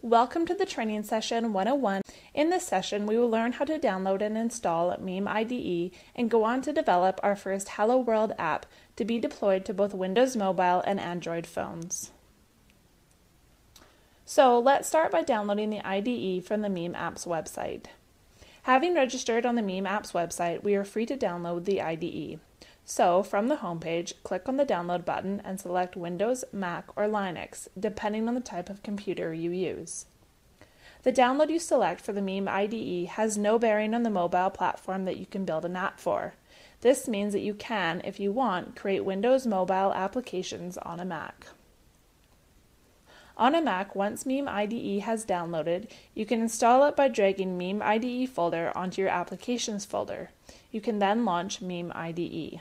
Welcome to the training session 101. In this session, we will learn how to download and install Meme IDE and go on to develop our first Hello World app to be deployed to both Windows Mobile and Android phones. So let's start by downloading the IDE from the Meme Apps website. Having registered on the Meme Apps website, we are free to download the IDE. So, from the homepage, click on the download button and select Windows, Mac, or Linux, depending on the type of computer you use. The download you select for the Meme IDE has no bearing on the mobile platform that you can build an app for. This means that you can, if you want, create Windows mobile applications on a Mac. On a Mac, once Meme IDE has downloaded, you can install it by dragging Meme IDE folder onto your Applications folder. You can then launch Meme IDE.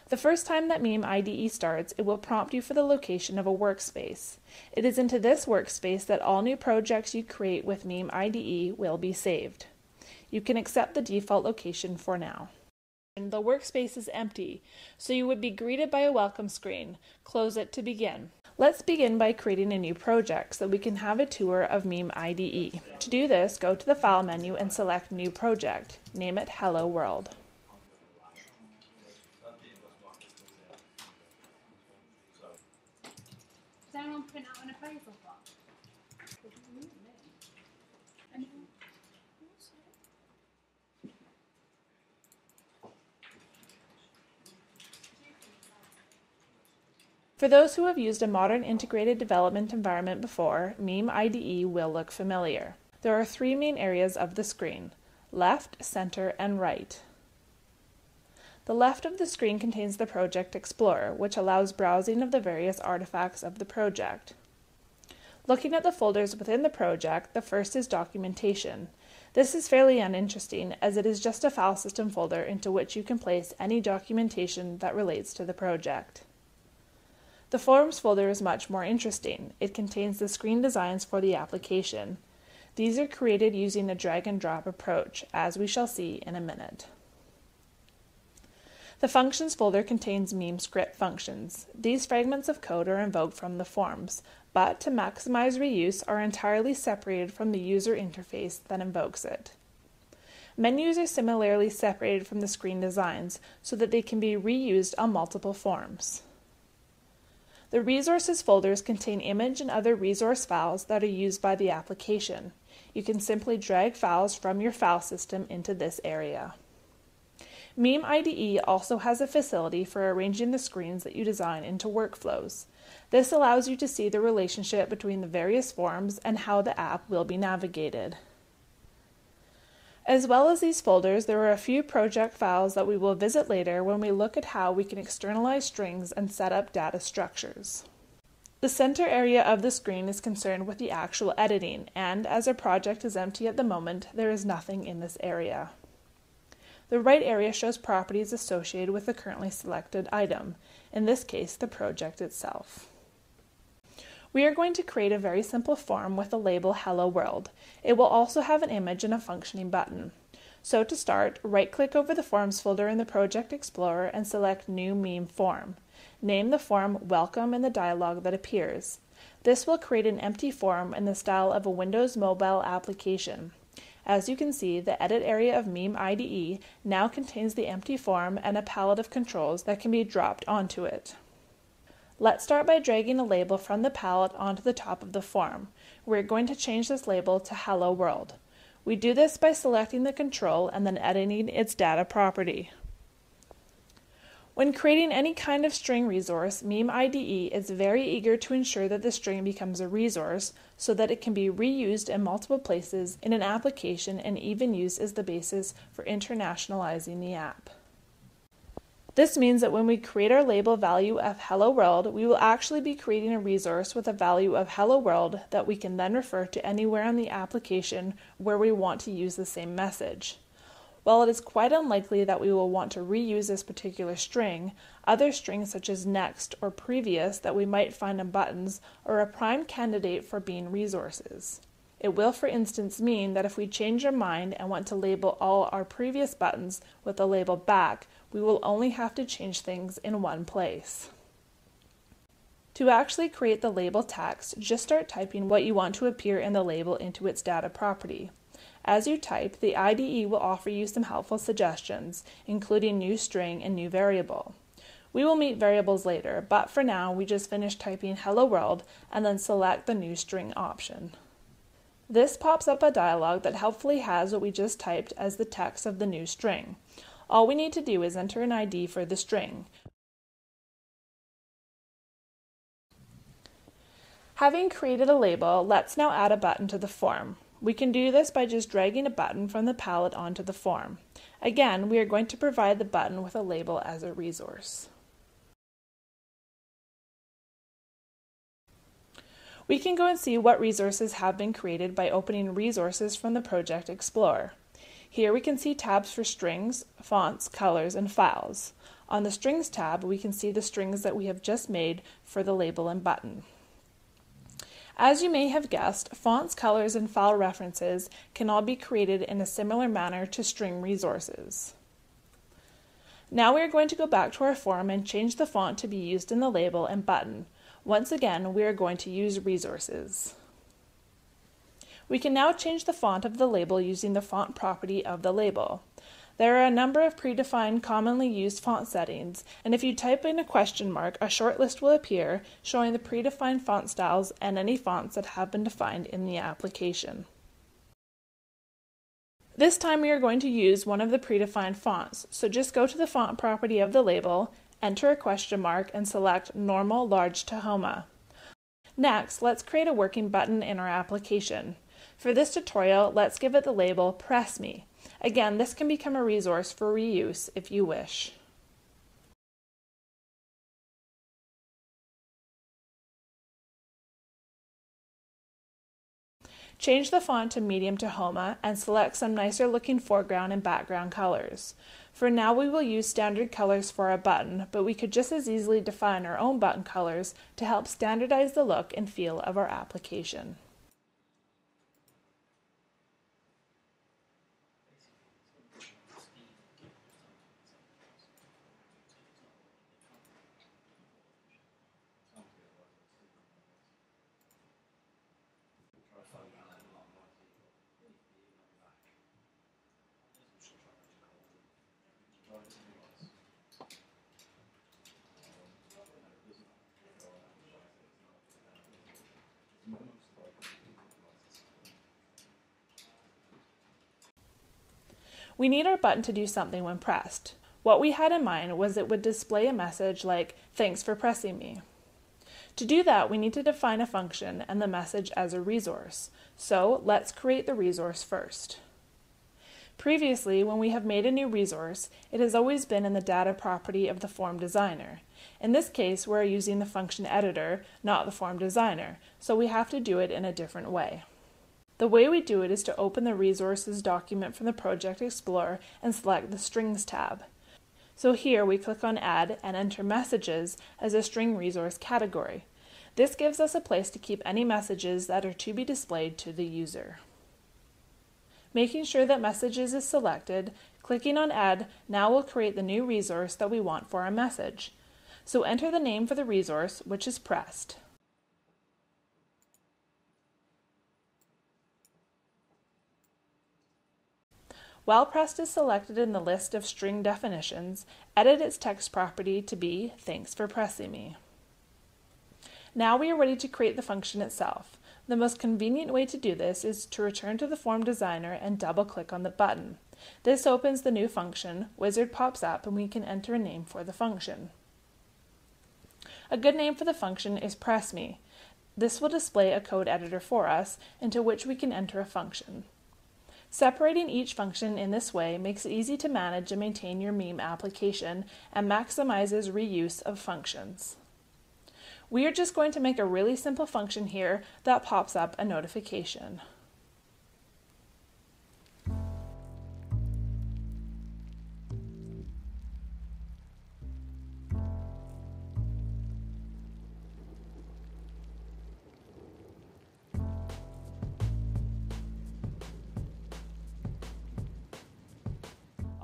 The first time that Meme IDE starts, it will prompt you for the location of a workspace. It is into this workspace that all new projects you create with Meme IDE will be saved. You can accept the default location for now. The workspace is empty, so you would be greeted by a welcome screen. Close it to begin. Let's begin by creating a new project so we can have a tour of Meme IDE. To do this, go to the File menu and select New Project. Name it Hello World. Does anyone print out an appraisal box? For those who have used a modern integrated development environment before, Meme IDE will look familiar. There are three main areas of the screen: left, center, and right. The left of the screen contains the Project Explorer, which allows browsing of the various artifacts of the project. Looking at the folders within the project, the first is Documentation. This is fairly uninteresting, as it is just a file system folder into which you can place any documentation that relates to the project. The Forms folder is much more interesting. It contains the screen designs for the application. These are created using a drag and drop approach, as we shall see in a minute. The Functions folder contains Meme script functions. These fragments of code are invoked from the forms, but to maximize reuse are entirely separated from the user interface that invokes it. Menus are similarly separated from the screen designs so that they can be reused on multiple forms. The Resources folders contain image and other resource files that are used by the application. You can simply drag files from your file system into this area. Meme IDE also has a facility for arranging the screens that you design into workflows. This allows you to see the relationship between the various forms and how the app will be navigated. As well as these folders, there are a few project files that we will visit later when we look at how we can externalize strings and set up data structures. The center area of the screen is concerned with the actual editing, and as our project is empty at the moment, there is nothing in this area. The right area shows properties associated with the currently selected item, in this case the project itself. We are going to create a very simple form with the label Hello World. It will also have an image and a functioning button. So to start, right-click over the Forms folder in the Project Explorer and select New Meme Form. Name the form Welcome in the dialog that appears. This will create an empty form in the style of a Windows mobile application. As you can see, the edit area of Meme IDE now contains the empty form and a palette of controls that can be dropped onto it. Let's start by dragging a label from the palette onto the top of the form. We're going to change this label to Hello World. We do this by selecting the control and then editing its data property. When creating any kind of string resource, Meme IDE is very eager to ensure that the string becomes a resource so that it can be reused in multiple places in an application and even used as the basis for internationalizing the app. This means that when we create our label value of Hello World, we will actually be creating a resource with a value of Hello World that we can then refer to anywhere on the application where we want to use the same message. While it is quite unlikely that we will want to reuse this particular string, other strings such as next or previous that we might find in buttons are a prime candidate for being resources. It will, for instance, mean that if we change our mind and want to label all our previous buttons with the label back, we will only have to change things in one place. To actually create the label text, just start typing what you want to appear in the label into its data property. As you type, the IDE will offer you some helpful suggestions, including new string and new variable. We will meet variables later, but for now we just finish typing hello world and then select the new string option. This pops up a dialog that helpfully has what we just typed as the text of the new string. All we need to do is enter an ID for the string. Having created a label, let's now add a button to the form. We can do this by just dragging a button from the palette onto the form. Again, we are going to provide the button with a label as a resource. We can go and see what resources have been created by opening Resources from the Project Explorer. Here we can see tabs for strings, fonts, colors, and files. On the Strings tab, we can see the strings that we have just made for the label and button. As you may have guessed, fonts, colors, and file references can all be created in a similar manner to string resources. Now we are going to go back to our form and change the font to be used in the label and button. Once again, we are going to use resources. We can now change the font of the label using the font property of the label. There are a number of predefined commonly used font settings, and if you type in a question mark, a short list will appear showing the predefined font styles and any fonts that have been defined in the application. This time we are going to use one of the predefined fonts, so just go to the font property of the label, enter a question mark, and select Normal Large Tahoma. Next, let's create a working button in our application. For this tutorial, let's give it the label Press Me. Again, this can become a resource for reuse if you wish. Change the font to Medium Tahoma and select some nicer looking foreground and background colors. For now we will use standard colors for our button, but we could just as easily define our own button colors to help standardize the look and feel of our application. We need our button to do something when pressed. What we had in mind was it would display a message like, "Thanks for pressing me." To do that, we need to define a function and the message as a resource. So let's create the resource first. Previously, when we have made a new resource, it has always been in the data property of the form designer. In this case, we're using the function editor, not the form designer, so we have to do it in a different way. The way we do it is to open the Resources document from the Project Explorer and select the Strings tab. So here we click on Add and enter Messages as a string resource category. This gives us a place to keep any messages that are to be displayed to the user. Making sure that Messages is selected, clicking on Add now will create the new resource that we want for our message. So enter the name for the resource, which is Pressed. While Pressed is selected in the list of string definitions, edit its text property to be "Thanks for pressing me." Now we are ready to create the function itself. The most convenient way to do this is to return to the form designer and double-click on the button. This opens the new function, wizard pops up, and we can enter a name for the function. A good name for the function is Press Me. This will display a code editor for us, into which we can enter a function. Separating each function in this way makes it easy to manage and maintain your meme application and maximizes reuse of functions. We are just going to make a really simple function here that pops up a notification.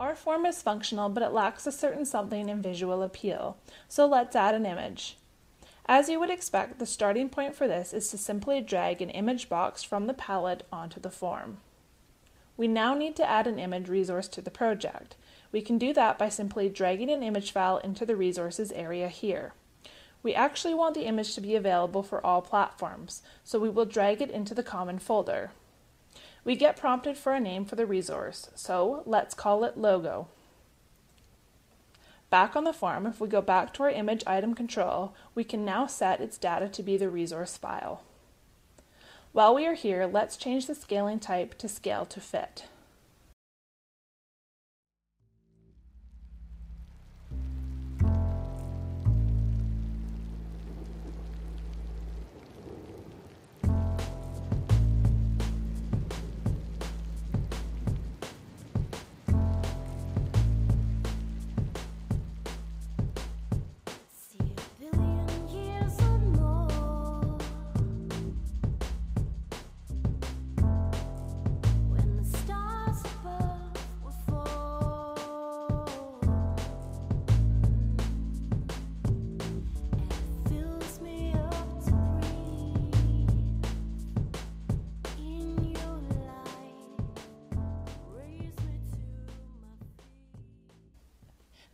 Our form is functional, but it lacks a certain something in visual appeal, so let's add an image. As you would expect, the starting point for this is to simply drag an image box from the palette onto the form. We now need to add an image resource to the project. We can do that by simply dragging an image file into the resources area here. We actually want the image to be available for all platforms, so we will drag it into the common folder. We get prompted for a name for the resource, so let's call it logo. Back on the form, if we go back to our image item control, we can now set its data to be the resource file. While we are here, let's change the scaling type to scale to fit.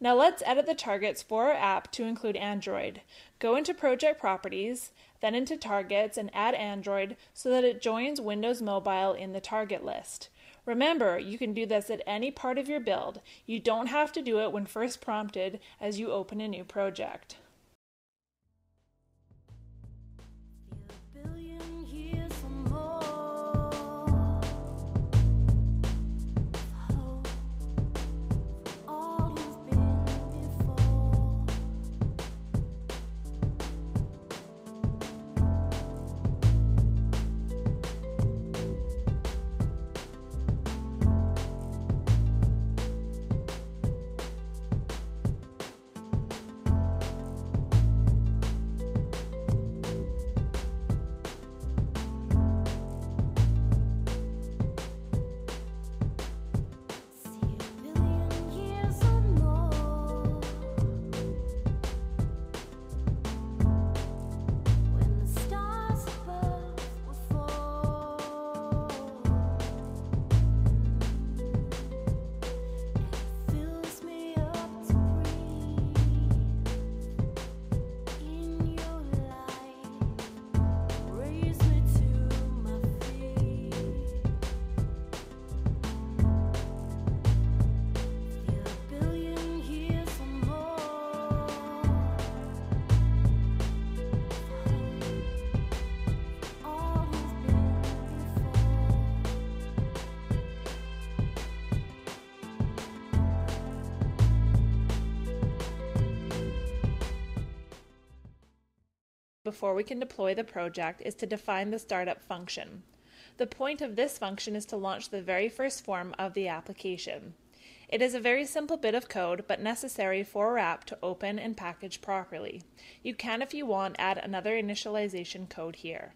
Now let's edit the targets for our app to include Android. Go into Project Properties, then into Targets and add Android so that it joins Windows Mobile in the target list. Remember, you can do this at any part of your build. You don't have to do it when first prompted as you open a new project. Before we can deploy the project is to define the startup function. The point of this function is to launch the very first form of the application. It is a very simple bit of code, but necessary for our app to open and package properly. You can, if you want, add another initialization code here.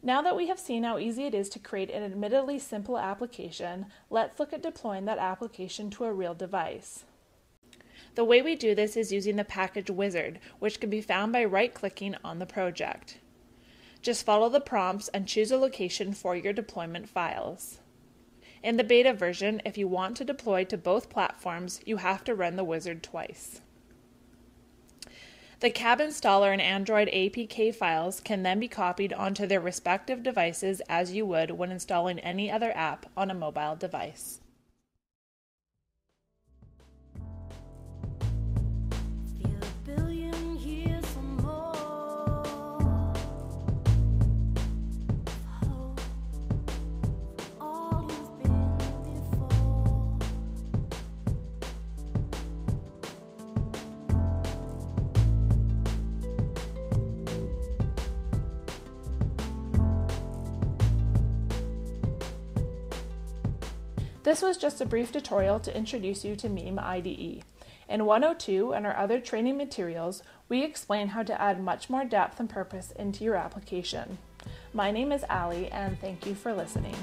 Now that we have seen how easy it is to create an admittedly simple application, let's look at deploying that application to a real device. The way we do this is using the package wizard, which can be found by right-clicking on the project. Just follow the prompts and choose a location for your deployment files. In the beta version, if you want to deploy to both platforms, you have to run the wizard twice. The cab installer and Android APK files can then be copied onto their respective devices as you would when installing any other app on a mobile device. This was just a brief tutorial to introduce you to Meme IDE. In 102 and our other training materials, we explain how to add much more depth and purpose into your application. My name is Ali, and thank you for listening.